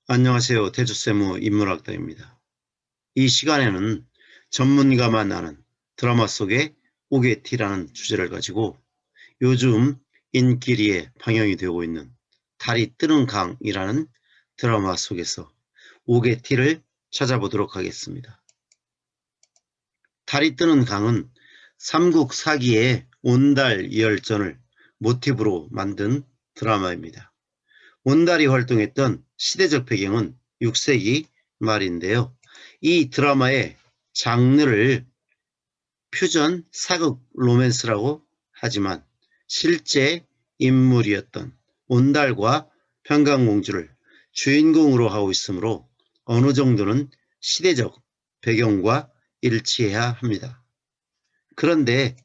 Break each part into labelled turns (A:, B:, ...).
A: 안녕하세요. 대주세무 인문학당입니다. 이 시간에는 전문가만 아는 드라마 속의 오게티라는 주제를 가지고 요즘 인기리에 방영이 되고 있는 달이 뜨는 강이라는 드라마 속에서 오게티를 찾아보도록 하겠습니다. 달이 뜨는 강은 삼국 사기의 온달 열전을 모티브로 만든 드라마입니다. 온달이 활동했던 시대적 배경은 6세기 말인데요. 이 드라마의 장르를 퓨전 사극 로맨스라고 하지만 실제 인물이었던 온달과 평강공주를 주인공으로 하고 있으므로 어느 정도는 시대적 배경과 일치해야 합니다. 그런데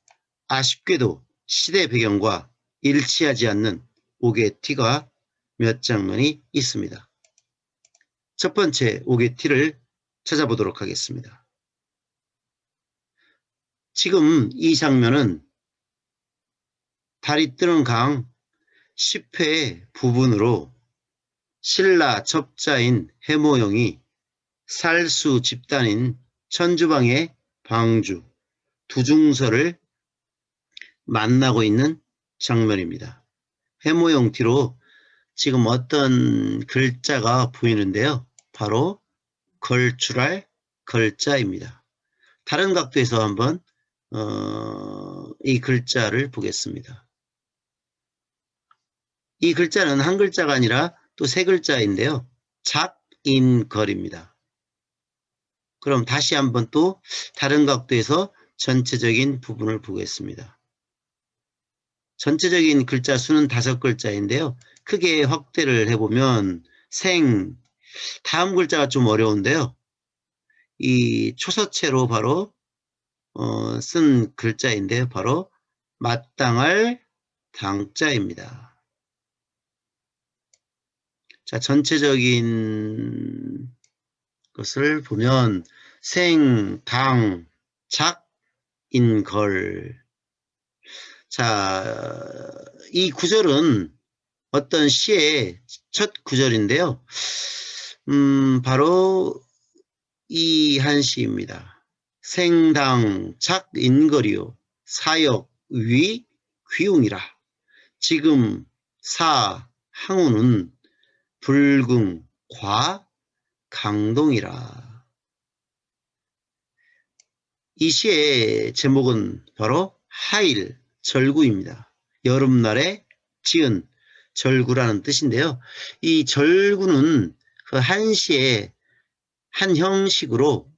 A: 아쉽게도 시대 배경과 일치하지 않는 오게티가 몇 장면이 있습니다. 첫 번째 오게티를 찾아보도록 하겠습니다. 지금 이 장면은 달이 뜨는 강 10회 부분으로 신라 첩자인 해모영이 살수 집단인 천주방의 방주 두중서를 만나고 있는 장면입니다. 해모영 뒤로 지금 어떤 글자가 보이는데요. 바로 걸출할 걸자입니다. 다른 각도에서 한번 이 글자를 보겠습니다. 이 글자는 한 글자가 아니라 또 세 글자인데요. 작인걸입니다. 그럼 다시 한번 또 다른 각도에서 전체적인 부분을 보겠습니다. 전체적인 글자 수는 5글자인데요. 크게 확대를 해보면 다음 글자가 좀 어려운데요. 이 초서체로 바로 쓴 글자인데요. 바로 마땅할 당자입니다. 자, 전체적인 것을 보면 당, 작, 인, 걸. 자, 이 구절은 어떤 시의 첫 구절인데요. 바로 이 한 시입니다. 생당, 작, 인걸이요. 사역, 위, 귀웅이라. 지금, 항우는 불궁, 과, 강동이라. 이 시의 제목은 바로 하일, 절구입니다. 여름날에 지은 절구라는 뜻인데요. 이 절구는 그 한시의 한 형식으로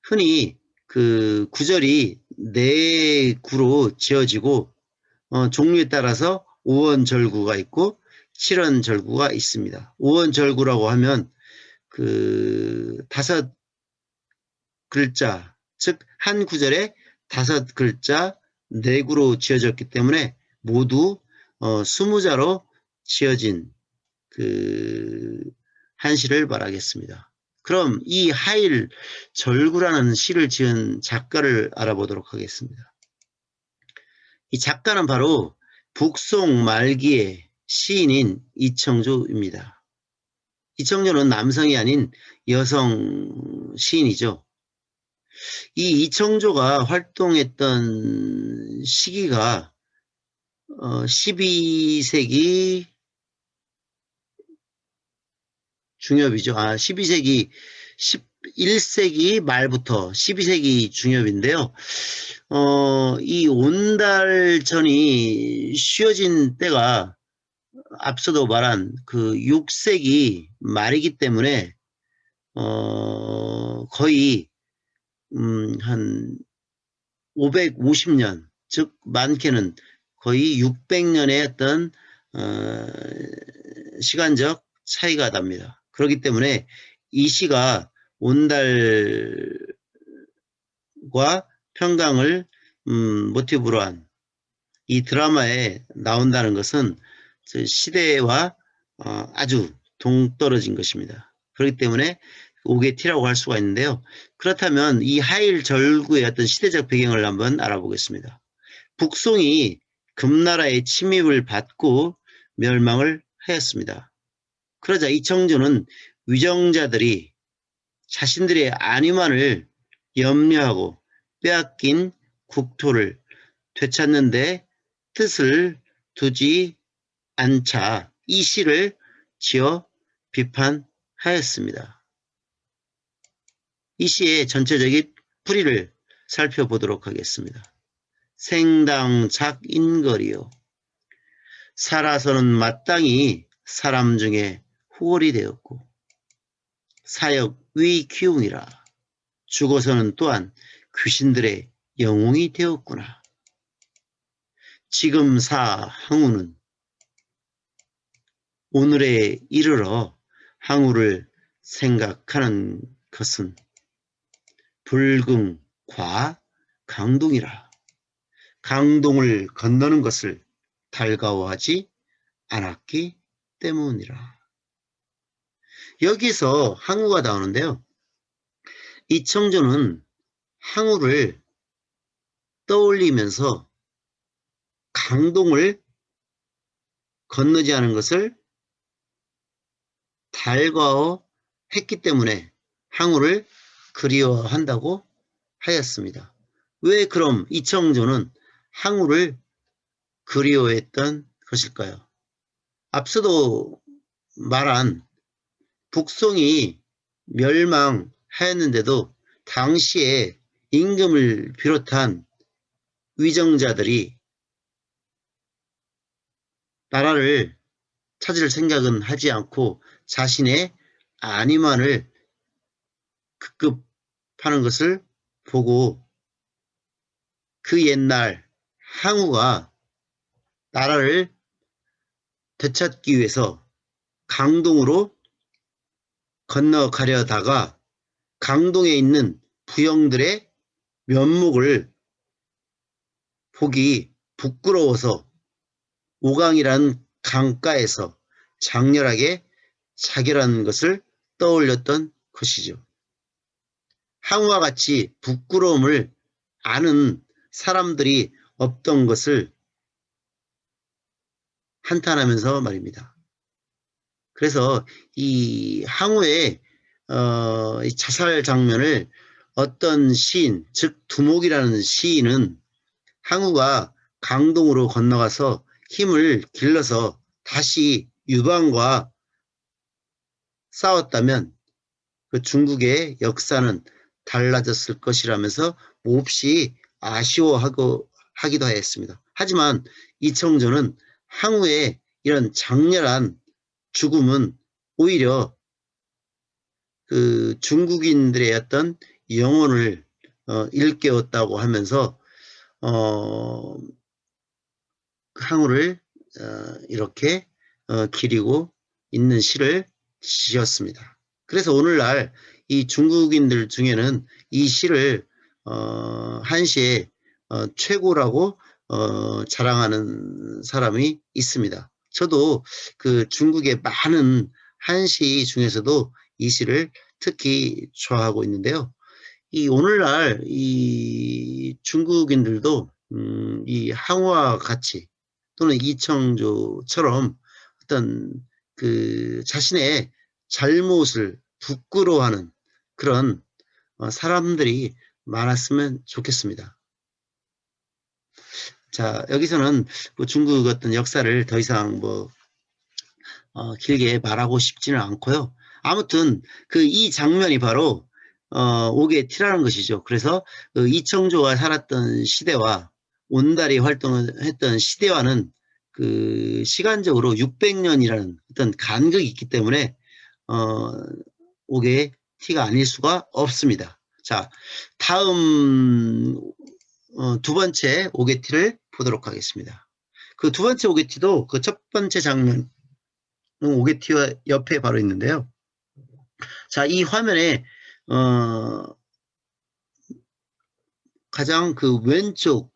A: 흔히 그 구절이 4구로 지어지고 종류에 따라서 5원절구가 있고 7원절구가 있습니다. 5원절구라고 하면 그 5글자, 즉 한 구절에 5글자 4구로 지어졌기 때문에 모두 20자로 지어진 그 한시를 말하겠습니다. 그럼 이 하일 절구라는 시를 지은 작가를 알아보도록 하겠습니다. 이 작가는 바로 북송 말기의 시인인 이청조입니다. 이청조는 남성이 아닌 여성 시인이죠. 이 이청조가 활동했던 시기가 12세기 중엽이죠. 12세기 11세기 말부터 12세기 중엽인데요. 이 온달전이 쉬어진 때가 앞서도 말한 그 6세기 말이기 때문에 거의 한 550년, 즉 많게는 거의 600년의 어떤 시간적 차이가 납니다. 그렇기 때문에 이 시가 온달과 평강을 모티브로 한 이 드라마에 나온다는 것은 시대와 아주 동떨어진 것입니다. 그렇기 때문에 오게티라고 할 수가 있는데요. 그렇다면 이 하일 절구의 어떤 시대적 배경을 한번 알아보겠습니다. 북송이 금나라의 침입을 받고 멸망을 하였습니다. 그러자 이청조는 위정자들이 자신들의 안위만을 염려하고 빼앗긴 국토를 되찾는데 뜻을 두지 않자 이 시를 지어 비판하였습니다. 이 시의 전체적인 풀이를 살펴보도록 하겠습니다. 생당작인거리요. 살아서는 마땅히 사람 중에 후월이 되었고 사역 위기웅이라. 죽어서는 또한 귀신들의 영웅이 되었구나. 지금 사 항우는 오늘에 이르러 항우를 생각하는 것은 불긍과 강동이라. 강동을 건너는 것을 달가워하지 않았기 때문이라. 여기서 항우가 나오는데요. 이청조는 항우를 떠올리면서 강동을 건너지 않은 것을 달가워했기 때문에 항우를 그리워한다고 하였습니다. 왜 그럼 이청조는 항우를 그리워했던 것일까요? 앞서도 말한 북송이 멸망하였는데도 당시에 임금을 비롯한 위정자들이 나라를 찾을 생각은 하지 않고 자신의 안위만을 급급하는 것을 보고 그 옛날 항우가 나라를 되찾기 위해서 강동으로 건너가려다가 강동에 있는 부영들의 면목을 보기 부끄러워서 오강이라는 강가에서 장렬하게 자결한 것을 떠올렸던 것이죠. 항우와 같이 부끄러움을 아는 사람들이 없던 것을 한탄하면서 말입니다. 그래서 이 항우의 자살 장면을 어떤 시인, 즉 두목이라는 시인은 항우가 강동으로 건너가서 힘을 길러서 다시 유방과 싸웠다면 그 중국의 역사는 달라졌을 것이라면서 몹시 아쉬워하기도 했습니다. 하지만 이청조는 항우의 이런 장렬한 죽음은 오히려 그 중국인들의 어떤 영혼을 일깨웠다고 하면서 항우를 이렇게 기리고 있는 시를 지었습니다. 그래서 오늘날 이 중국인들 중에는 이 시를 한시의 최고라고 자랑하는 사람이 있습니다. 저도 그 중국의 많은 한시 중에서도 이 시를 특히 좋아하고 있는데요. 이 오늘날 이 중국인들도 이 항우와 같이 또는 이청조처럼 어떤 그 자신의 잘못을 부끄러워하는 그런 사람들이 많았으면 좋겠습니다. 자, 여기서는 뭐 중국 어떤 역사를 더 이상 길게 말하고 싶지는 않고요. 아무튼 이 장면이 바로 옥의 티라는 것이죠. 그래서 이청조가 살았던 시대와 온달이 활동을 했던 시대와는 그 시간적으로 600년이라는 어떤 간극이 있기 때문에 옥의 티가 아닐 수가 없습니다. 자, 다음 두 번째 옥의 티를 보도록 하겠습니다. 그 두 번째 옥의 티도 그 첫 번째 장면 옥의 티와 옆에 바로 있는데요. 자, 이 화면에 가장 그 왼쪽에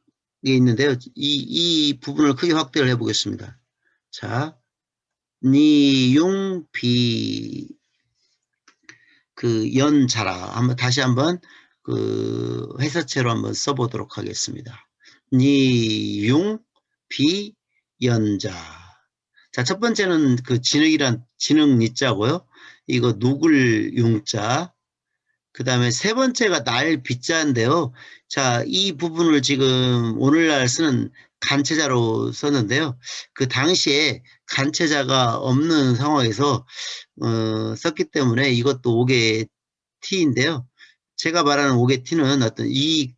A: 있는데요. 이 부분을 크게 확대를 해보겠습니다. 자, 니용비 그 연자라 다시 한번 그 회사체로 한번 써보도록 하겠습니다. 니용 비연자. 자, 첫 번째는 그 진흙이란 진흙 니자고요. 이거 녹을 용자. 그 다음에 세 번째가 날 빗자인데요. 자, 이 부분을 지금 오늘날 쓰는 간체자로 썼는데요. 그 당시에 간체자가 없는 상황에서 썼기 때문에 이것도 5개 T인데요. 제가 말하는 5개 T는 어떤 이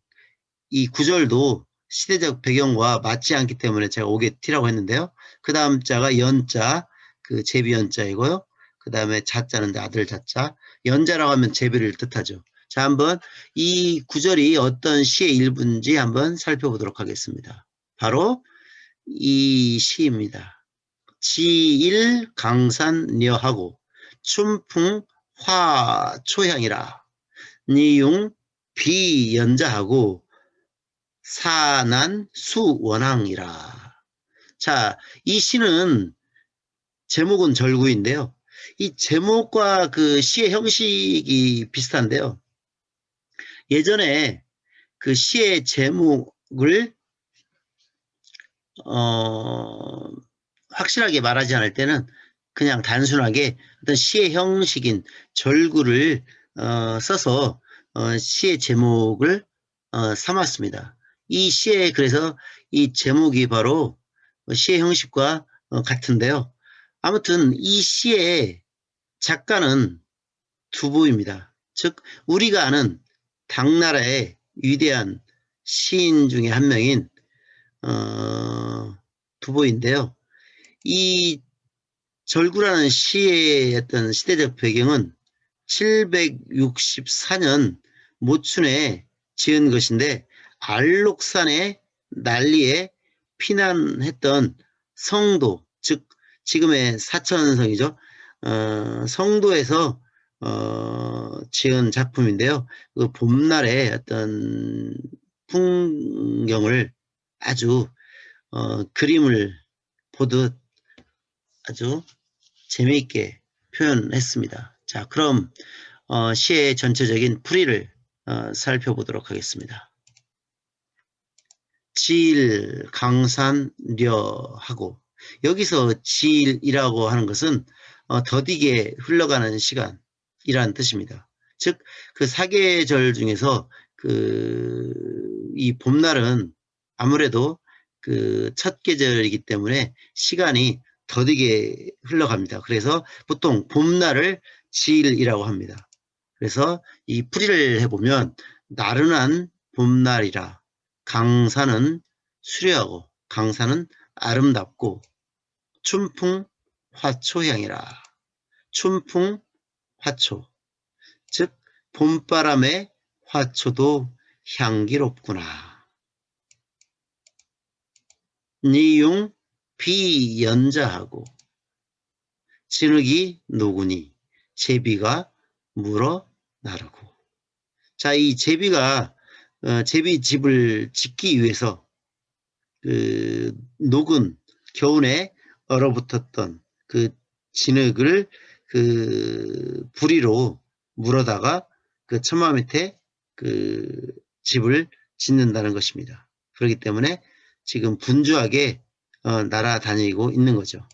A: 구절도 시대적 배경과 맞지 않기 때문에 제가 5개 T라고 했는데요. 그 다음 자가 연자, 그 제비 연자이고요. 그 다음에 자자는 아들 자자, 연자라고 하면 제비를 뜻하죠. 자, 한번 이 구절이 어떤 시의 일부인지 한번 살펴보도록 하겠습니다. 바로 이 시입니다. 지일 강산녀하고 춘풍 화초향이라 니용 비연자하고 사난 수원왕이라. 자, 이 시는 제목은 절구인데요. 이 제목과 그 시의 형식이 비슷한데요. 예전에 그 시의 제목을 확실하게 말하지 않을 때는 그냥 단순하게 어떤 시의 형식인 절구를 써서 시의 제목을 삼았습니다. 이 시의 그래서 이 제목이 바로 시의 형식과 같은데요. 아무튼 이 시의 작가는 두부입니다. 즉 우리가 아는 당나라의 위대한 시인 중에 한 명인 두보인데요. 이 절구라는 시의 어떤 시대적 배경은 764년 모춘에 지은 것인데 알록산의 난리에 피난했던 성도, 즉 지금의 사천성이죠. 성도에서 지은 작품인데요. 그 봄날의 어떤 풍경을 아주 그림을 보듯 아주 재미있게 표현했습니다. 자, 그럼 시의 전체적인 풀이를 살펴보도록 하겠습니다. 질, 강산, 려 하고 여기서 질이라고 하는 것은 더디게 흘러가는 시간이라는 뜻입니다. 즉 그 사계절 중에서 이 봄날은 아무래도 그 첫 계절이기 때문에 시간이 더디게 흘러갑니다. 그래서 보통 봄날을 지일이라고 합니다. 그래서 이 풀이를 해보면 나른한 봄날이라 강산은 수려하고 강산은 아름답고 춘풍 화초향이라 춘풍 화초 즉 봄바람의 화초도 향기롭구나. 니용 비연자하고 진흙이 녹으니 제비가 물어 나르고. 자, 이 제비가 제비집을 짓기 위해서 그 녹은 겨울에 얼어붙었던 그 진흙을 그 부리로 물어다가 그 처마 밑에 그 집을 짓는다는 것입니다. 그렇기 때문에 지금 분주하게 날아다니고 있는 거죠.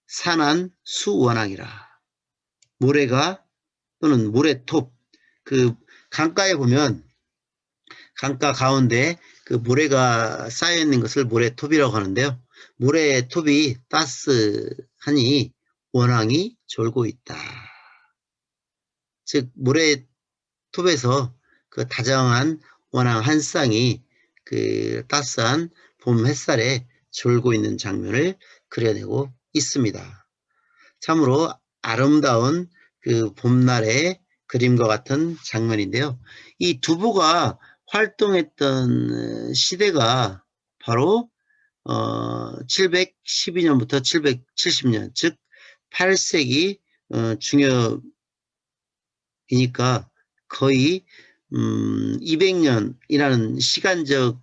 A: 산안 수원항이라. 모래가 또는 모래톱, 그 강가에 보면 강가 가운데 그 모래가 쌓여 있는 것을 모래톱이라고 하는데요. 모래톱이 따스하니 원앙이 졸고 있다. 즉 모래톱에서 그 다정한 원앙 한 쌍이 그 따스한 봄 햇살에 졸고 있는 장면을 그려내고 있습니다. 참으로 아름다운 그 봄날의 그림과 같은 장면인데요. 이 두부가 활동했던 시대가 바로 712년부터 770년, 즉 8세기 중엽이니까 거의 200년이라는 시간적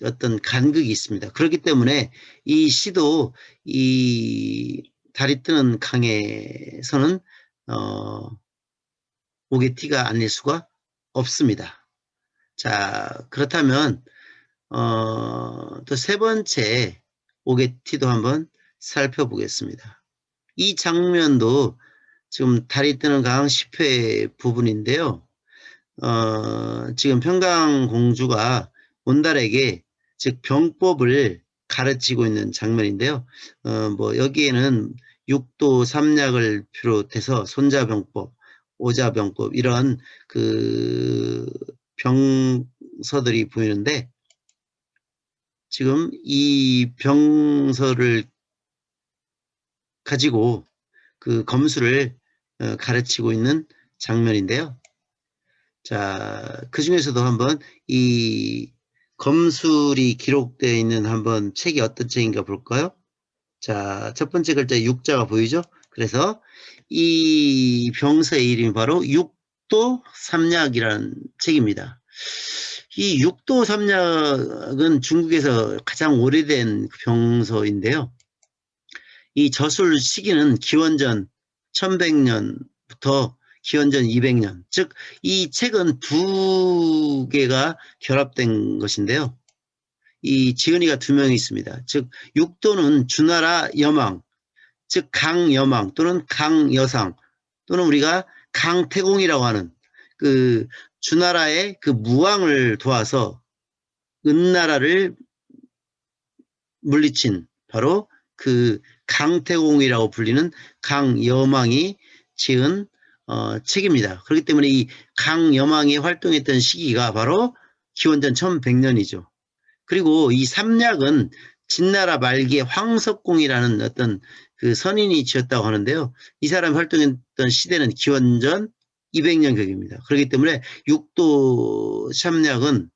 A: 어떤 간극이 있습니다. 그렇기 때문에 이 시도 이 달이 뜨는 강에서는 오게티가 아닐 수가 없습니다. 자, 그렇다면 또 세 번째 오게티도 한번 살펴보겠습니다. 이 장면도 지금 달이 뜨는 강 10회 부분인데요. 지금 평강공주가 온달에게 즉 병법을 가르치고 있는 장면인데요. 뭐 여기에는 육도 삼약을 비롯해서 손자병법, 오자병법 이런 그 병서들이 보이는데 지금 이 병서를 가지고 그 검술을 가르치고 있는 장면인데요. 자, 그 중에서도 한번 이 검술이 기록되어 있는 한번 책이 어떤 책인가 볼까요? 자, 첫 번째 글자 육자가 보이죠? 그래서 이 병서의 이름이 바로 육도 삼약이라는 책입니다. 이 육도 삼약은 중국에서 가장 오래된 병서인데요. 이 저술 시기는 기원전 1100년부터 기원전 200년, 즉 이 책은 두 개가 결합된 것인데요. 이 지은이가 두 명이 있습니다. 즉 육도는 주나라 여망, 즉 강여망 또는 강여상 또는 우리가 강태공이라고 하는 그 주나라의 그 무왕을 도와서 은나라를 물리친 바로 그 강태공이라고 불리는 강여망이 지은 책입니다. 그렇기 때문에 이 강여망이 활동했던 시기가 바로 기원전 1100년이죠. 그리고 이 삼약은 진나라 말기에 황석공이라는 어떤 그 선인이 지었다고 하는데요. 이 사람이 활동했던 시대는 기원전 200년 격입니다. 그렇기 때문에 육도 삼약은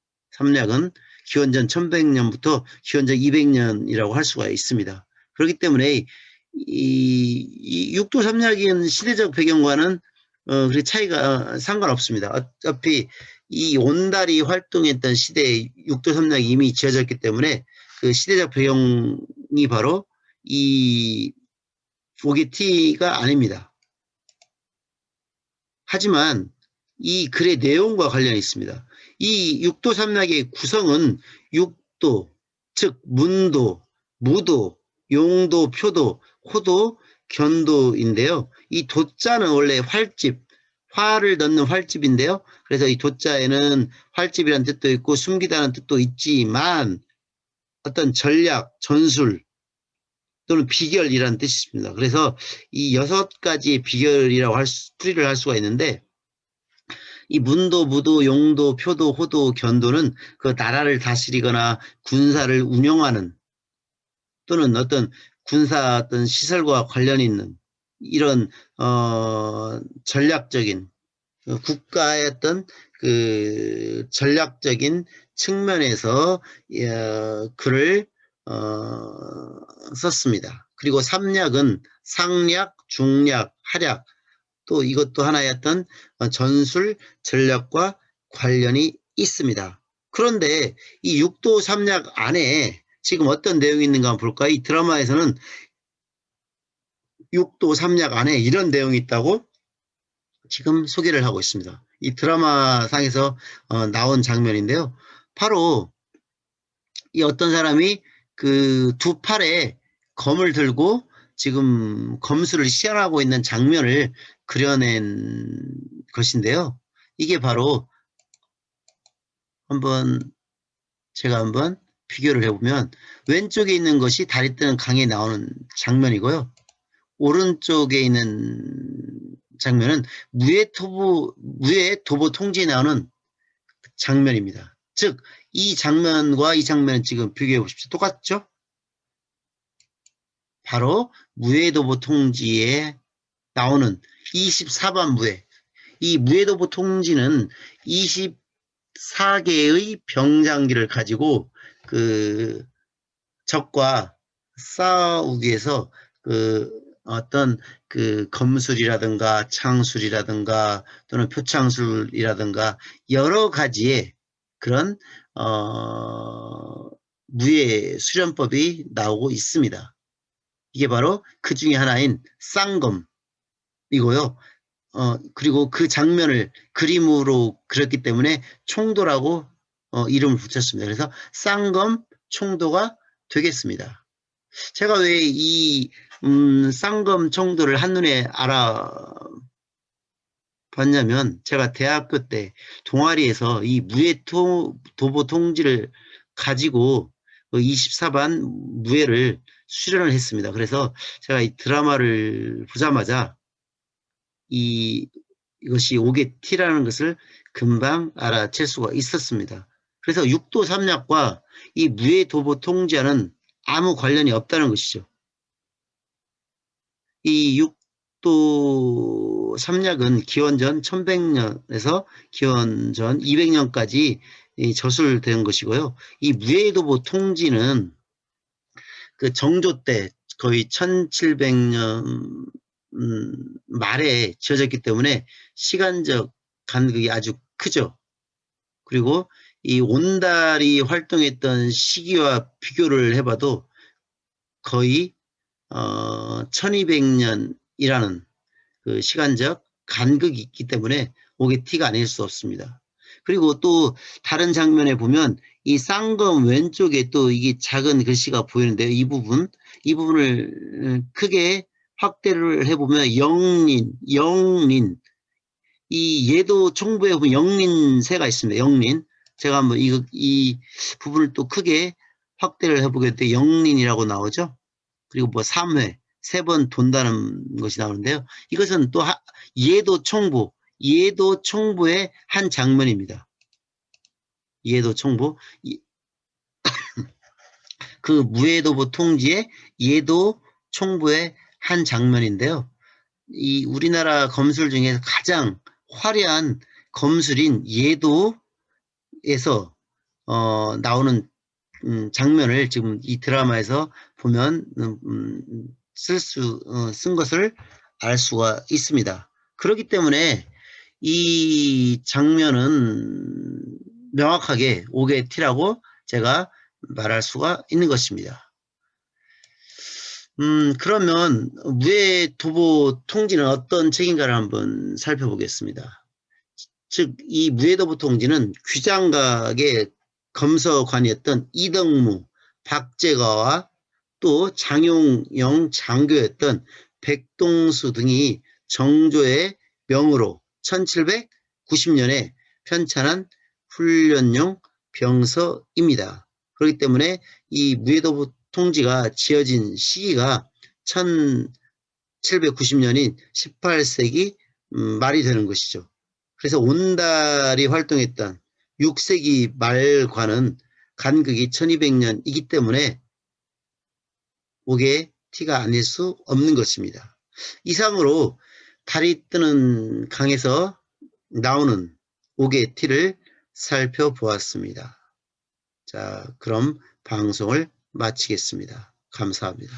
A: 기원전 1100년부터 기원전 200년이라고 할 수가 있습니다. 그렇기 때문에 이 육도 삼약인 시대적 배경과는 그 차이가 상관없습니다. 어차피 이 온달이 활동했던 시대에 육도 삼약이 이미 지어졌기 때문에 그 시대적 배경이 바로 이 오게티가 아닙니다. 하지만 이 글의 내용과 관련이 있습니다. 이 육도 삼약의 구성은 육도, 즉 문도, 무도, 용도, 표도, 호도, 견도인데요. 이 도자는 원래 활집, 화를 넣는 활집인데요. 그래서 이 도자에는 활집이라는 뜻도 있고 숨기다는 뜻도 있지만 어떤 전략, 전술 또는 비결이라는 뜻이 있습니다. 그래서 이 6가지의 비결이라고 풀이를 할 수가 있는데 이 문도, 무도, 용도, 표도, 호도, 견도는 그 나라를 다스리거나 군사를 운영하는 또는 어떤 군사 어떤 시설과 관련 있는 이런 전략적인 국가의 어떤 그 전략적인 측면에서 글을 썼습니다. 그리고 삼략은 상략, 중략, 하략 또 이것도 하나의 어떤 전술 전략과 관련이 있습니다. 그런데 이 육도 삼략 안에 지금 어떤 내용이 있는가 한번 볼까요? 이 드라마에서는 육도 삼략 안에 이런 내용이 있다고 지금 소개를 하고 있습니다. 이 드라마상에서 나온 장면인데요. 바로 이 어떤 사람이 그 두 팔에 검을 들고 지금 검술을 시연하고 있는 장면을 그려낸 것인데요. 이게 바로 제가 한번 비교를 해보면 왼쪽에 있는 것이 달이 뜨는 강에 나오는 장면이고요. 오른쪽에 있는 장면은 무예 도보 통지에 나오는 장면입니다. 즉 이 장면과 이 장면은 지금 비교해 보십시오. 똑같죠? 바로 무예도보 통지에 나오는 24반 무예. 이 무예도보 통지는 24개의 병장기를 가지고 그 적과 싸우기 위해서 그 어떤 그 검술이라든가 창술이라든가 또는 표창술이라든가 여러 가지의 그런 무예 수련법이 나오고 있습니다. 이게 바로 그 중에 하나인 쌍검이고요. 그리고 그 장면을 그림으로 그렸기 때문에 총도라고 이름을 붙였습니다. 그래서 쌍검 총도가 되겠습니다. 제가 왜 이 쌍검 청도를 한눈에 알아봤냐면 제가 대학교 때 동아리에서 이 무예도보 통지를 가지고 24반 무예를 수련을 했습니다. 그래서 제가 이 드라마를 보자마자 이것이 오게티라는 것을 금방 알아챌 수가 있었습니다. 그래서 육도 삼약과 이 무예도보 통지와는 아무 관련이 없다는 것이죠. 이 육도 삼약은 기원전 1100년에서 기원전 200년까지 저술된 것이고요. 이 무예도보 통지는 그 정조 때 거의 1700년 말에 지어졌기 때문에 시간적 간극이 아주 크죠. 그리고 이 온달이 활동했던 시기와 비교를 해봐도 거의 1200년이라는 그 시간적 간극이 있기 때문에 오게티가 아닐 수 없습니다. 그리고 또 다른 장면에 보면 이 쌍검 왼쪽에 또 이게 작은 글씨가 보이는데요. 이 부분을 크게 확대를 해보면 영린. 이 예도 총부에 보면 영린새가 있습니다. 영린. 제가 한번 이 부분을 또 크게 확대를 해보겠는데 영린이라고 나오죠. 그리고 뭐 3회, 3번 돈다는 것이 나오는데요. 이것은 또 예도 총부의 한 장면입니다. 예도 총부. 그 무예도보 통지의 예도 총부의 한 장면인데요. 이 우리나라 검술 중에서 가장 화려한 검술인 예도에서 나오는 장면을 지금 이 드라마에서 보면 쓴 것을 알 수가 있습니다. 그렇기 때문에 이 장면은 명확하게 오게티라고 제가 말할 수가 있는 것입니다. 그러면 무예도보 통지는 어떤 책인가를 한번 살펴보겠습니다. 즉, 이 무예도보 통지는 귀장각의 검서관이었던 이덕무, 박제가와 또 장용영 장교였던 백동수 등이 정조의 명으로 1790년에 편찬한 훈련용 병서입니다. 그렇기 때문에 이 무예도보 통지가 지어진 시기가 1790년인 18세기 말이 되는 것이죠. 그래서 온달이 활동했던 6세기 말과는 간극이 1200년이기 때문에 오게티가 아닐 수 없는 것입니다. 이상으로 달이 뜨는 강에서 나오는 오게티를 살펴보았습니다. 자, 그럼 방송을 마치겠습니다. 감사합니다.